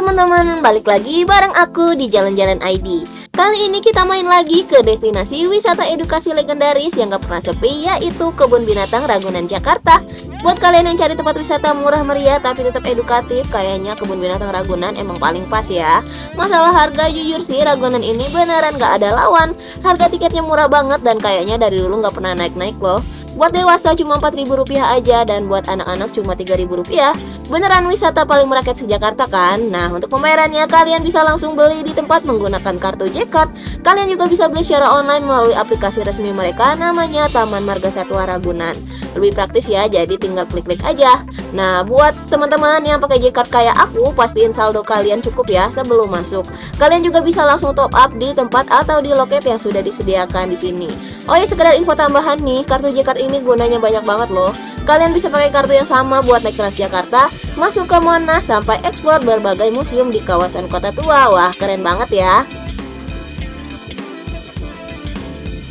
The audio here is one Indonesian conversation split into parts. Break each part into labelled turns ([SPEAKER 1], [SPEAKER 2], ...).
[SPEAKER 1] teman-teman, balik lagi bareng aku di Jalan-Jalan ID. Kali ini kita main lagi ke destinasi wisata edukasi legendaris yang gak pernah sepi, yaitu Kebun Binatang Ragunan, Jakarta. Buat kalian yang cari tempat wisata murah meriah tapi tetap edukatif, kayaknya Kebun Binatang Ragunan emang paling pas ya. Masalah harga, jujur sih Ragunan ini beneran gak ada lawan. Harga tiketnya murah banget dan kayaknya dari dulu gak pernah naik-naik loh. Buat dewasa cuma Rp4.000 aja dan buat anak-anak cuma Rp3.000. Beneran wisata paling merakyat se-Jakarta kan? Nah, untuk pembayarannya kalian bisa langsung beli di tempat menggunakan kartu J-Card. Kalian juga bisa beli secara online melalui aplikasi resmi mereka, namanya Taman Marga Satwa Ragunan. Lebih praktis ya, jadi tinggal klik-klik aja. Nah, buat teman-teman yang pakai J-Card kayak aku, pastiin saldo kalian cukup ya sebelum masuk. Kalian juga bisa langsung top up di tempat atau di loket yang sudah disediakan di sini. Oh ya, sekedar info tambahan nih, kartu J-Card ini gunanya banyak banget loh. Kalian bisa pakai kartu yang sama buat naik Transjakarta, masuk ke Monas, sampai eksplor berbagai museum di kawasan kota tua. Wah, keren banget ya.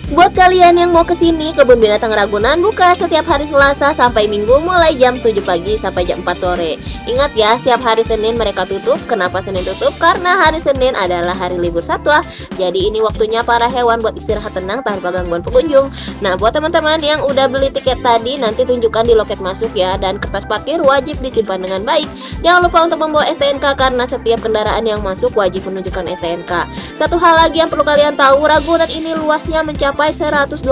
[SPEAKER 1] Buat kalian yang mau kesini, Kebun Binatang Ragunan buka setiap hari Selasa sampai Minggu mulai jam 7 pagi sampai jam 4 sore. Ingat ya, setiap hari Senin mereka tutup. Kenapa Senin tutup? Karena hari Senin adalah hari libur satwa. Jadi ini waktunya para hewan buat istirahat tenang tanpa gangguan pengunjung. Nah, buat teman-teman yang udah beli tiket tadi, nanti tunjukkan di loket masuk ya. Dan kertas parkir wajib disimpan dengan baik. Jangan lupa untuk membawa STNK karena setiap kendaraan yang masuk wajib menunjukkan STNK. Satu hal lagi yang perlu kalian tahu, Ragunan ini luasnya mencapai 127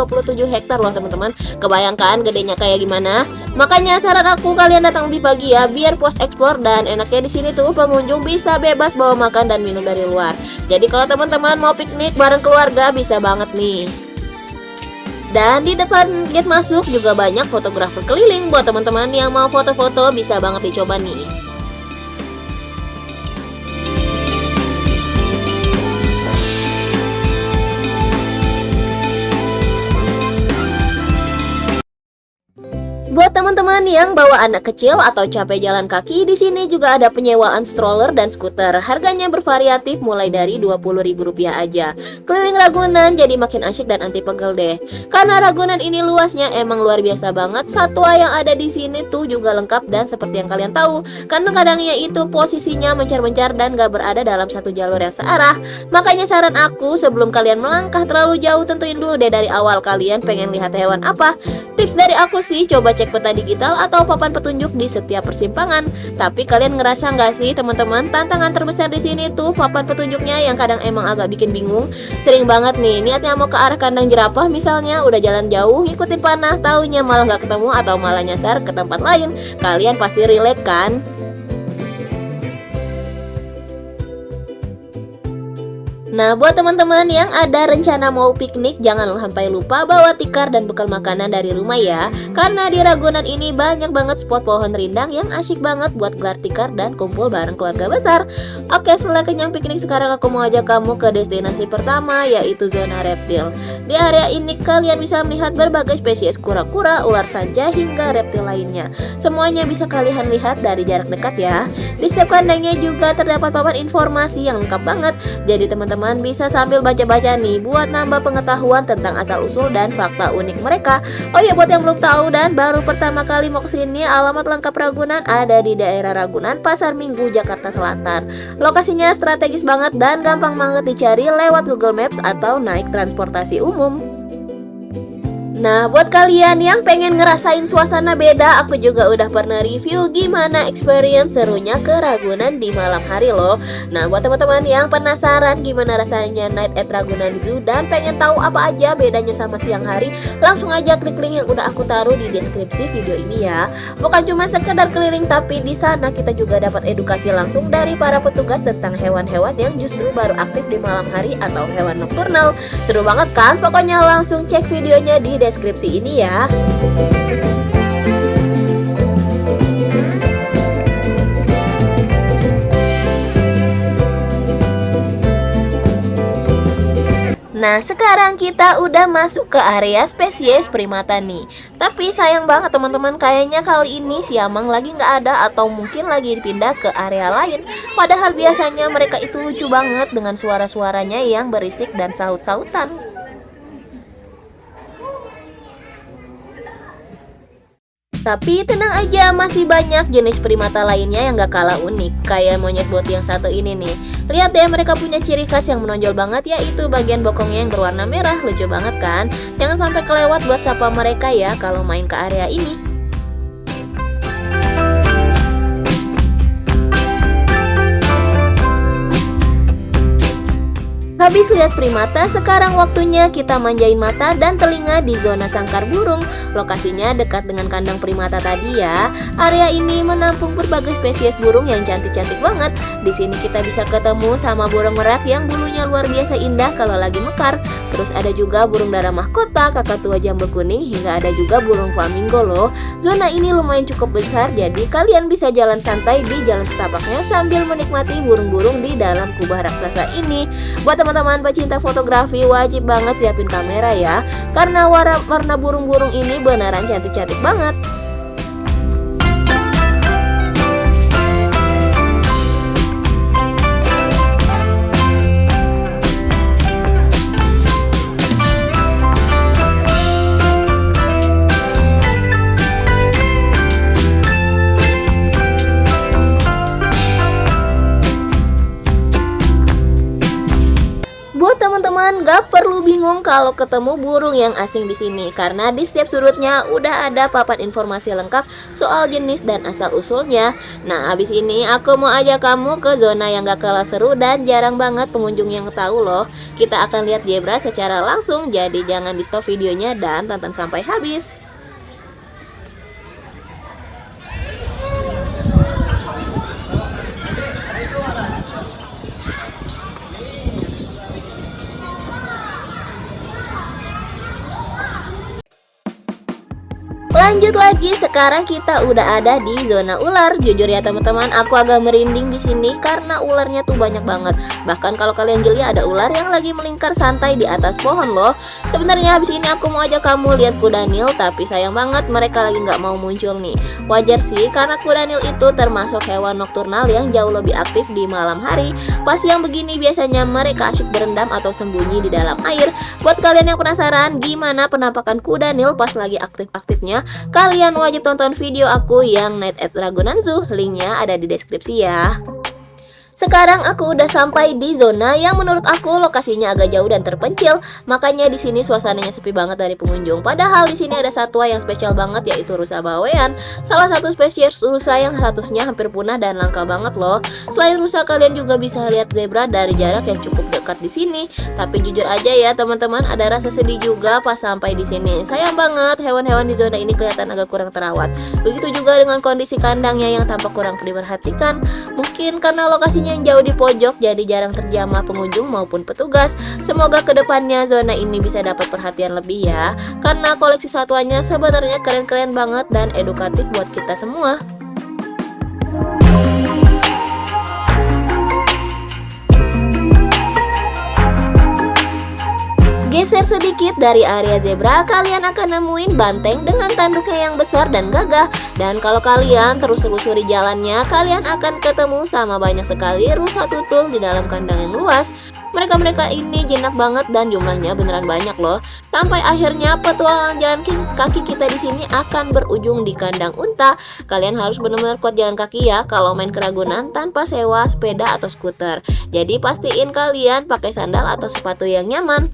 [SPEAKER 1] hektar loh teman-teman. Kebayangkan gedenya kayak gimana? Makanya saran aku kalian datang lebih pagi ya, biar puas eksplor. Dan enaknya di sini tuh pengunjung bisa bebas bawa makan dan minum dari luar. Jadi kalau teman-teman mau piknik bareng keluarga bisa banget nih. Dan di depan gate masuk juga banyak fotografer keliling. Buat teman-teman yang mau foto-foto bisa banget dicoba nih. Buat teman-teman yang bawa anak kecil atau capek jalan kaki, di sini juga ada penyewaan stroller dan skuter. Harganya bervariatif mulai dari Rp20.000 aja. Keliling Ragunan jadi makin asyik dan anti pegel deh. Karena Ragunan ini luasnya emang luar biasa banget. Satwa yang ada di sini tuh juga lengkap dan seperti yang kalian tahu, kadang-kadangnya itu posisinya mencar-mencar dan gak berada dalam satu jalur yang searah. Makanya saran aku, sebelum kalian melangkah terlalu jauh, tentuin dulu deh dari awal kalian pengen lihat hewan apa. Tips dari aku sih, coba cek peta digital atau papan petunjuk di setiap persimpangan. Tapi kalian ngerasa nggak sih teman-teman, tantangan terbesar di sini tuh papan petunjuknya yang kadang emang agak bikin bingung. Sering banget nih niatnya mau ke arah kandang jerapah misalnya, udah jalan jauh ngikutin panah, taunya malah nggak ketemu atau malah nyasar ke tempat lain. Kalian pasti relate kan? Nah, buat teman-teman yang ada rencana mau piknik, jangan sampai lupa bawa tikar dan bekal makanan dari rumah ya. Karena di Ragunan ini banyak banget spot pohon rindang yang asyik banget buat gelar tikar dan kumpul bareng keluarga besar. Oke, setelah kenyang piknik, sekarang aku mau ajak kamu ke destinasi pertama, yaitu zona reptil. Di area ini kalian bisa melihat berbagai spesies kura-kura, ular sanca, hingga reptil lainnya. Semuanya bisa kalian lihat dari jarak dekat ya. Di setiap kandangnya juga terdapat papan informasi yang lengkap banget. Jadi teman-teman bisa sambil baca-baca nih buat nambah pengetahuan tentang asal-usul dan fakta unik mereka. Oh ya, buat yang belum tahu dan baru pertama kali mau kesini, alamat lengkap Ragunan ada di daerah Ragunan, Pasar Minggu, Jakarta Selatan. Lokasinya strategis banget dan gampang banget dicari lewat Google Maps atau naik transportasi umum. Nah, buat kalian yang pengen ngerasain suasana beda, aku juga udah pernah review gimana experience serunya ke Ragunan di malam hari loh. Nah, buat teman-teman yang penasaran gimana rasanya night at Ragunan Zoo dan pengen tahu apa aja bedanya sama siang hari, langsung aja klik link yang udah aku taruh di deskripsi video ini ya. Bukan cuma sekedar keliling, tapi di sana kita juga dapat edukasi langsung dari para petugas tentang hewan-hewan yang justru baru aktif di malam hari atau hewan nokturnal. Seru banget kan? Pokoknya langsung cek videonya di deskripsi ini ya. Nah, sekarang kita udah masuk ke area spesies primata nih. Tapi sayang banget teman-teman, kayaknya kali ini siamang lagi nggak ada atau mungkin lagi dipindah ke area lain. Padahal biasanya mereka itu lucu banget dengan suara-suaranya yang berisik dan saut-sautan. Tapi tenang aja, masih banyak jenis primata lainnya yang gak kalah unik. Kayak monyet boti yang satu ini nih. Lihat deh, mereka punya ciri khas yang menonjol banget, yaitu bagian bokongnya yang berwarna merah. Lucu banget kan? Jangan sampai kelewat buat sapa mereka ya kalau main ke area ini. Habis lihat primata, sekarang waktunya kita manjain mata dan telinga di zona sangkar burung. Lokasinya dekat dengan kandang primata tadi ya. Area ini menampung berbagai spesies burung yang cantik-cantik banget. Di sini kita bisa ketemu sama burung merak yang bulunya luar biasa indah kalau lagi mekar. Terus ada juga burung dara mahkota, kakatua jambul kuning, hingga ada juga burung flamingo loh. Zona ini lumayan cukup besar, jadi kalian bisa jalan santai di jalan setapaknya sambil menikmati burung-burung di dalam kubah raksasa ini. Buat teman-teman pecinta fotografi, wajib banget siapin kamera ya, karena warna burung-burung ini beneran cantik-cantik banget. Buat teman-teman, gak perlu bingung kalau ketemu burung yang asing di sini, karena di setiap sudutnya udah ada papan informasi lengkap soal jenis dan asal-usulnya. Nah, abis ini aku mau ajak kamu ke zona yang gak kalah seru dan jarang banget pengunjung yang tahu loh. Kita akan lihat zebra secara langsung, jadi jangan di stop videonya dan tonton sampai habis. Lanjut lagi, sekarang kita udah ada di zona ular. Jujur ya teman-teman, aku agak merinding di sini karena ularnya tuh banyak banget. Bahkan kalau kalian jeli, ada ular yang lagi melingkar santai di atas pohon loh. Sebenarnya habis ini aku mau ajak kamu lihat kuda Nil, tapi sayang banget mereka lagi nggak mau muncul nih. Wajar sih, karena kuda Nil itu termasuk hewan nokturnal yang jauh lebih aktif di malam hari. Pas siang begini biasanya mereka asyik berendam atau sembunyi di dalam air. Buat kalian yang penasaran gimana penampakan kuda Nil pas lagi aktif-aktifnya, kalian wajib tonton video aku yang Night at Ragunan Zoo, linknya ada di deskripsi ya. Sekarang aku udah sampai di zona yang menurut aku lokasinya agak jauh dan terpencil, makanya di sini suasananya sepi banget dari pengunjung. Padahal di sini ada satwa yang spesial banget, yaitu rusa bawean, salah satu spesies rusa yang statusnya hampir punah dan langka banget loh. Selain rusa, kalian juga bisa lihat zebra dari jarak yang cukup dekat di sini. Tapi jujur aja ya teman-teman, ada rasa sedih juga pas sampai di sini. Sayang banget hewan-hewan di zona ini kelihatan agak kurang terawat. Begitu juga dengan kondisi kandangnya yang tampak kurang diperhatikan. Mungkin karena lokasinya yang jauh di pojok, jadi jarang terjamah pengunjung maupun petugas. Semoga kedepannya zona ini bisa dapat perhatian lebih ya, karena koleksi satwanya sebenarnya keren-keren banget dan edukatif buat kita semua. Geser sedikit dari area zebra, kalian akan nemuin banteng dengan tanduknya yang besar dan gagah. Dan kalau kalian terus telusuri jalannya, kalian akan ketemu sama banyak sekali rusa tutul di dalam kandang yang luas. Mereka ini jinak banget dan jumlahnya beneran banyak loh. Sampai akhirnya petualangan jalan kaki kita di sini akan berujung di kandang unta. Kalian harus benar-benar kuat jalan kaki ya kalau main ke Ragunan tanpa sewa sepeda atau skuter. Jadi pastiin kalian pakai sandal atau sepatu yang nyaman.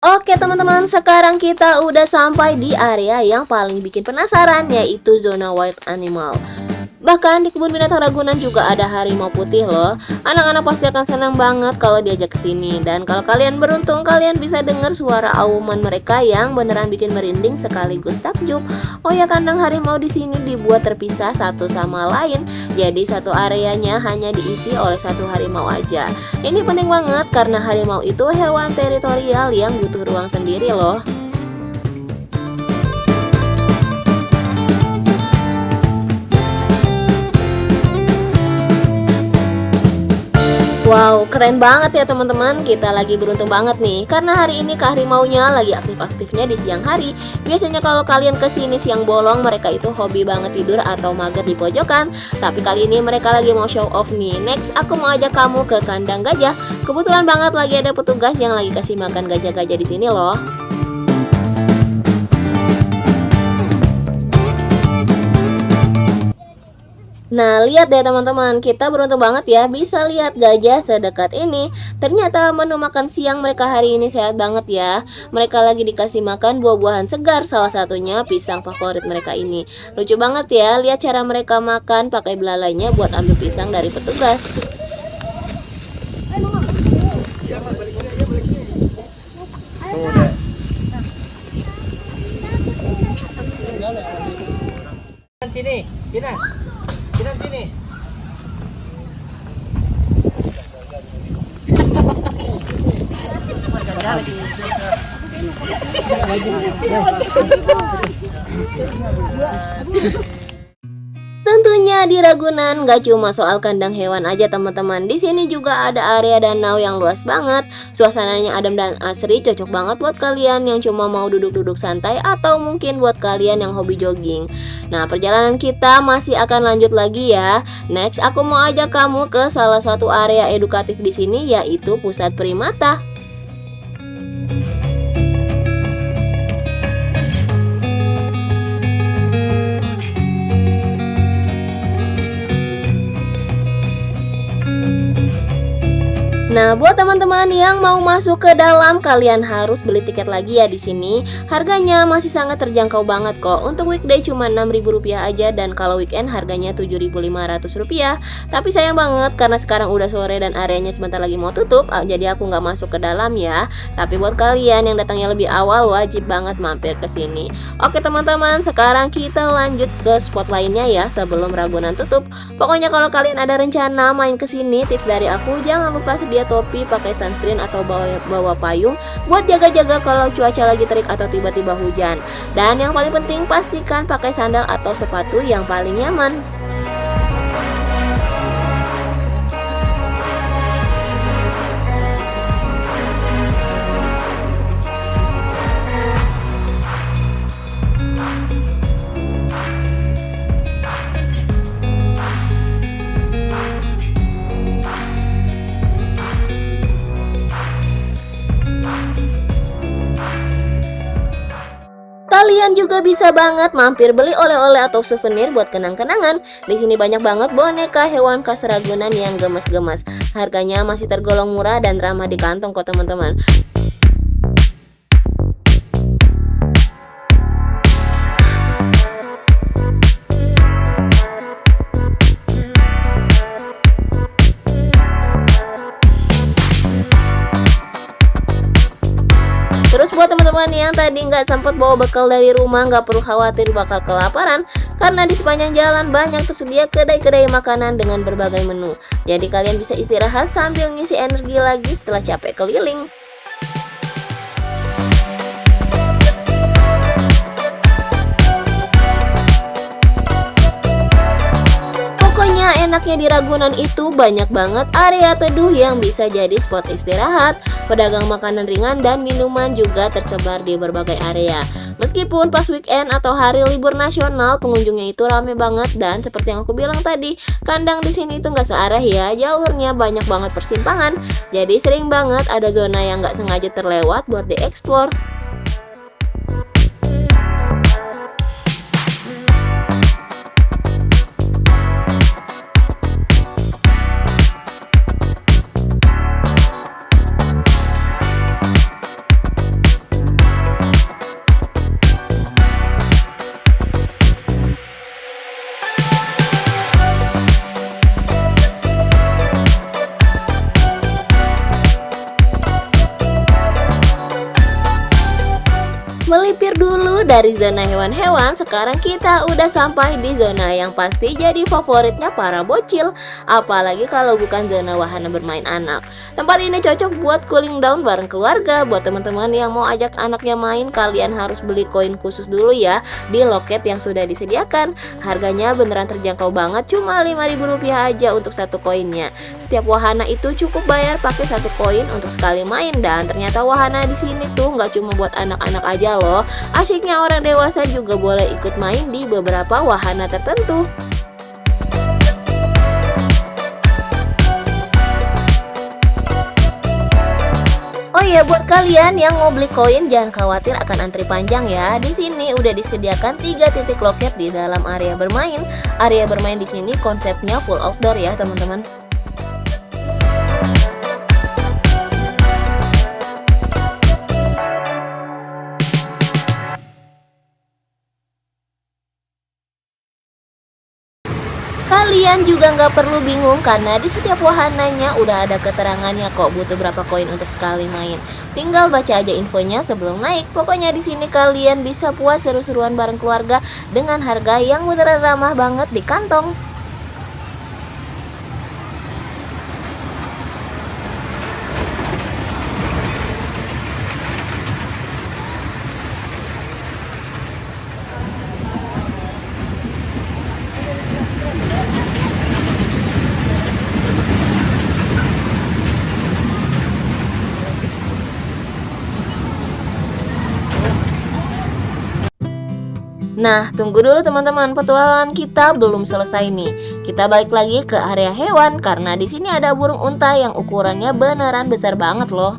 [SPEAKER 1] Oke teman-teman, sekarang kita udah sampai di area yang paling bikin penasaran, yaitu zona wild animal. Bahkan di kebun binatang Ragunan juga ada harimau putih loh. Anak-anak pasti akan senang banget kalau diajak ke sini. Dan kalau kalian beruntung, kalian bisa dengar suara auman mereka yang beneran bikin merinding sekaligus takjub. Oh ya, kandang harimau di sini dibuat terpisah satu sama lain. Jadi satu areanya hanya diisi oleh satu harimau aja. Ini penting banget karena harimau itu hewan teritorial yang butuh ruang sendiri loh. Wow, keren banget ya teman-teman. Kita lagi beruntung banget nih karena hari ini Kak Harimaunya lagi aktif-aktifnya di siang hari. Biasanya kalau kalian kesini siang bolong, mereka itu hobi banget tidur atau mager di pojokan. Tapi kali ini mereka lagi mau show off nih. Next, aku mau ajak kamu ke kandang gajah. Kebetulan banget lagi ada petugas yang lagi kasih makan gajah-gajah di sini loh. Nah, lihat deh teman-teman, kita beruntung banget ya bisa lihat gajah sedekat ini. Ternyata menu makan siang mereka hari ini sehat banget ya. Mereka lagi dikasih makan buah-buahan segar, salah satunya pisang favorit mereka ini. Lucu banget ya, lihat cara mereka makan pakai belalainya buat ambil pisang dari petugas.
[SPEAKER 2] Sini, Kinan. Kinan sini.
[SPEAKER 1] Tentunya di Ragunan gak cuma soal kandang hewan aja teman-teman. Di sini juga ada area danau yang luas banget. Suasananya adem dan asri, cocok banget buat kalian yang cuma mau duduk-duduk santai atau mungkin buat kalian yang hobi jogging. Nah, perjalanan kita masih akan lanjut lagi ya. Next, aku mau ajak kamu ke salah satu area edukatif di sini, yaitu Pusat Primata. Nah, buat teman-teman yang mau masuk ke dalam, kalian harus beli tiket lagi ya di sini. Harganya masih sangat terjangkau banget kok. Untuk weekday cuma Rp6.000 aja, dan kalau weekend harganya Rp7.500. Tapi sayang banget karena sekarang udah sore dan areanya sebentar lagi mau tutup, jadi aku nggak masuk ke dalam ya. Tapi buat kalian yang datangnya lebih awal, wajib banget mampir ke sini. Oke teman-teman, sekarang kita lanjut ke spot lainnya ya sebelum Ragunan tutup. Pokoknya kalau kalian ada rencana main ke sini, tips dari aku jangan lupa sedia topi, pakai sunscreen atau bawa payung buat jaga-jaga kalau cuaca lagi terik atau tiba-tiba hujan. Dan yang paling penting pastikan pakai sandal atau sepatu yang paling nyaman. Kalian juga bisa banget mampir beli oleh-oleh atau souvenir buat kenang-kenangan. Di sini banyak banget boneka hewan khas Ragunan yang gemes-gemes. Harganya masih tergolong murah dan ramah di kantong kok teman-teman. Terus buat teman-teman yang tadi nggak sempat bawa bekal dari rumah, nggak perlu khawatir bakal kelaparan, karena di sepanjang jalan banyak tersedia kedai-kedai makanan dengan berbagai menu. Jadi kalian bisa istirahat sambil ngisi energi lagi setelah capek keliling. Pokoknya enaknya di Ragunan itu banyak banget area teduh yang bisa jadi spot istirahat. Pedagang makanan ringan dan minuman juga tersebar di berbagai area. Meskipun pas weekend atau hari libur nasional, pengunjungnya itu rame banget, dan seperti yang aku bilang tadi, kandang di sini itu nggak searah ya, jalurnya banyak banget persimpangan. Jadi sering banget ada zona yang nggak sengaja terlewat buat dieksplor. dari zona hewan-hewan, sekarang kita udah sampai di zona yang pasti jadi favoritnya para bocil. Apalagi kalau bukan zona wahana bermain anak. Tempat ini cocok buat cooling down bareng keluarga. Buat teman-teman yang mau ajak anaknya main, kalian harus beli koin khusus dulu ya di loket yang sudah disediakan. Harganya beneran terjangkau banget, cuma Rp5.000 aja untuk satu koinnya. Setiap wahana itu cukup bayar pakai satu koin untuk sekali main, dan ternyata wahana di sini tuh nggak cuma buat anak-anak aja loh. Asyiknya orang dewasa juga boleh ikut main di beberapa wahana tertentu. Oh iya, buat kalian yang mau beli koin jangan khawatir akan antri panjang ya. Di sini udah disediakan 3 titik loket di dalam area bermain. Area bermain di sini konsepnya full outdoor ya, teman-teman. Kalian juga nggak perlu bingung karena di setiap wahananya udah ada keterangannya kok butuh berapa koin untuk sekali main. Tinggal baca aja infonya sebelum naik. Pokoknya di sini kalian bisa puas seru-seruan bareng keluarga dengan harga yang beneran ramah banget di kantong. Nah, tunggu dulu teman-teman, petualangan kita belum selesai nih. Kita balik lagi ke area hewan karena di sini ada burung unta yang ukurannya beneran besar banget loh.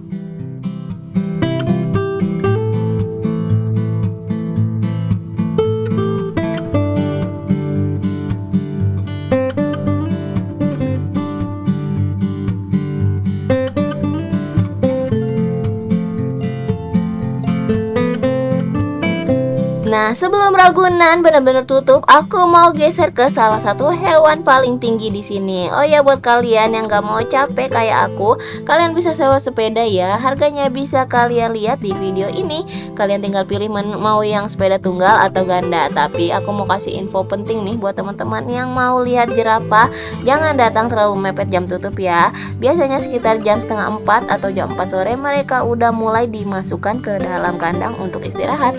[SPEAKER 1] Nah, sebelum Ragunan benar-benar tutup, aku mau geser ke salah satu hewan paling tinggi di sini. Oh ya, buat kalian yang gak mau capek kayak aku, kalian bisa sewa sepeda ya. Harganya bisa kalian lihat di video ini. Kalian tinggal pilih mau yang sepeda tunggal atau ganda. Tapi aku mau kasih info penting nih buat teman-teman yang mau lihat jerapah. Jangan datang terlalu mepet jam tutup ya. Biasanya sekitar jam setengah 4 atau jam 4 sore mereka udah mulai dimasukkan ke dalam kandang untuk istirahat.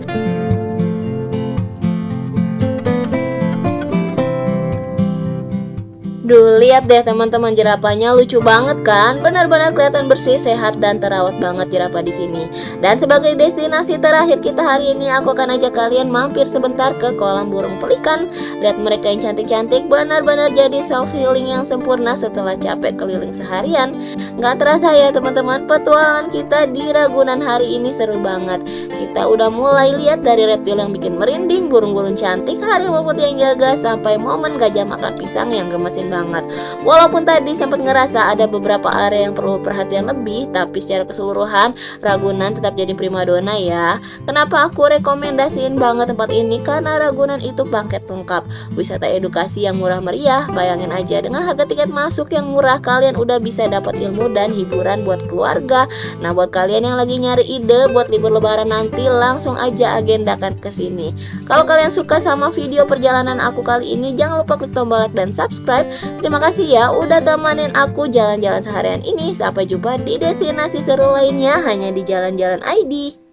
[SPEAKER 1] Duh, lihat deh teman-teman, jerapahnya lucu banget kan? Benar-benar kelihatan bersih, sehat, dan terawat banget jerapah di sini. Dan sebagai destinasi terakhir kita hari ini, aku akan ajak kalian mampir sebentar ke kolam burung pelikan. Lihat mereka yang cantik-cantik, benar-benar jadi self healing yang sempurna setelah capek keliling seharian. Nggak terasa ya teman-teman, petualangan kita di Ragunan hari ini seru banget. Kita udah mulai lihat dari reptil yang bikin merinding, burung-burung cantik, harimau putih yang jaga, sampai momen gajah makan pisang yang gemesin banget. Walaupun tadi sempat ngerasa ada beberapa area yang perlu perhatian lebih, tapi secara keseluruhan Ragunan tetap jadi primadona ya. Kenapa aku rekomendasiin banget tempat ini? Karena Ragunan itu paket lengkap, wisata edukasi yang murah meriah. Bayangin aja, dengan harga tiket masuk yang murah, kalian udah bisa dapat ilmu dan hiburan buat keluarga. Nah, buat kalian yang lagi nyari ide buat libur lebaran nanti, langsung aja agendakan ke sini. Kalau kalian suka sama video perjalanan aku kali ini, jangan lupa klik tombol like dan subscribe. Terima kasih ya udah temenin aku jalan-jalan seharian ini. Sampai jumpa di destinasi seru lainnya hanya di Jalan-Jalan ID.